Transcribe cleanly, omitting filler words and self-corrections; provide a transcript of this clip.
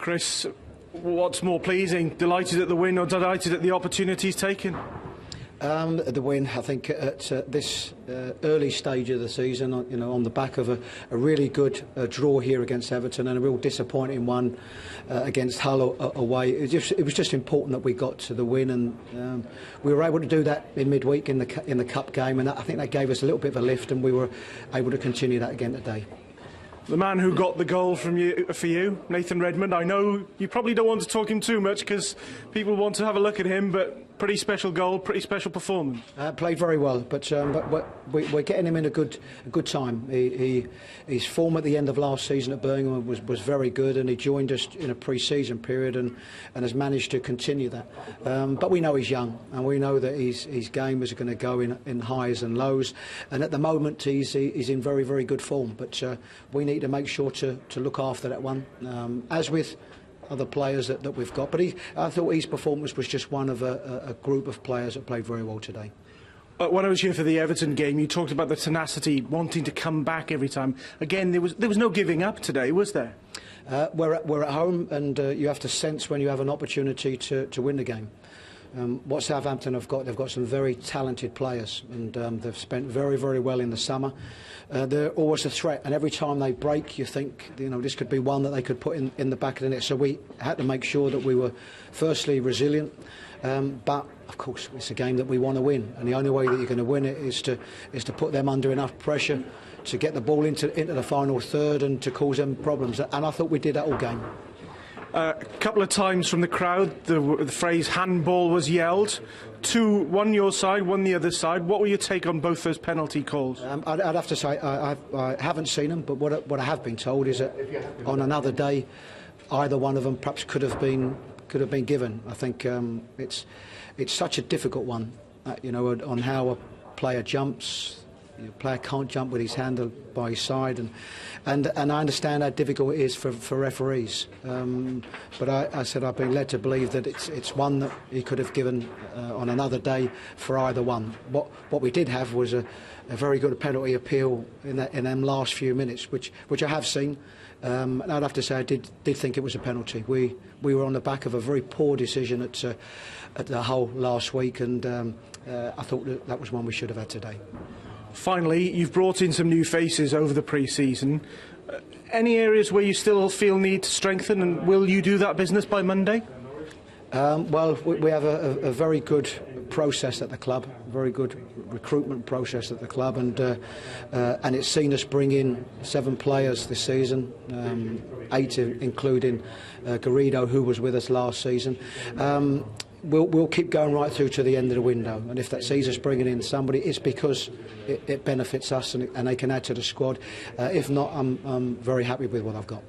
Chris, what's more pleasing? Delighted at the win or delighted at the opportunities taken? The win, I think, at this early stage of the season, on the back of a really good draw here against Everton and a real disappointing one against Hull away. It was just important that we got to the win, and we were able to do that in midweek in the cup game, and I think that gave us a little bit of a lift, and we were able to continue that again today. The man who got the goal for you, Nathan Redmond, I know you probably don't want to talk him too much because people want to have a look at him, but pretty special goal, pretty special performance. Played very well, but we're getting him in a good time. His form at the end of last season at Birmingham was very good, and he joined us in a pre-season period and has managed to continue that. But we know he's young, and we know that his game is going to go in highs and lows, and at the moment he's in very, very good form. But we need to make sure to look after that one, as with other players that we've got. But I thought his performance was just one of a group of players that played very well today. When I was here for the Everton game, you talked about the tenacity, wanting to come back every time. Again, there was no giving up today, was there? We're at home, and you have to sense when you have an opportunity to win the game. What Southampton have got, they've got some very talented players, and they've spent very, very well in the summer. They're always a threat, and every time they break, you think, this could be one that they could put in the back of the net. So we had to make sure that we were, firstly, resilient, but of course it's a game that we want to win, and the only way that you're going to win it is to put them under enough pressure to get the ball into the final third and to cause them problems. And I thought we did that all game. A couple of times from the crowd, the phrase handball was yelled. One your side, one the other side. What were your take on both those penalty calls? I'd have to say I haven't seen them, but what I have been told is that on another day, either one of them perhaps could have been given. I think it's such a difficult one, on how a player jumps. A player can't jump with his hand by his side, and I understand how difficult it is for referees. But I said I've been led to believe that it's one that he could have given on another day for either one. What we did have was a very good penalty appeal in them last few minutes, which I have seen. And I'd have to say I did think it was a penalty. We were on the back of a very poor decision at the Hull last week, and I thought that was one we should have had today. Finally, you've brought in some new faces over the pre-season. Any areas where you still feel need to strengthen, and will you do that business by Monday? Well, we have a very good process at the club, very good recruitment process at the club, and it's seen us bring in 7 players this season, 8 including Garrido, who was with us last season. We'll keep going right through to the end of the window, and if that sees us bringing in somebody, it's because it benefits us and they can add to the squad. If not, I'm very happy with what I've got.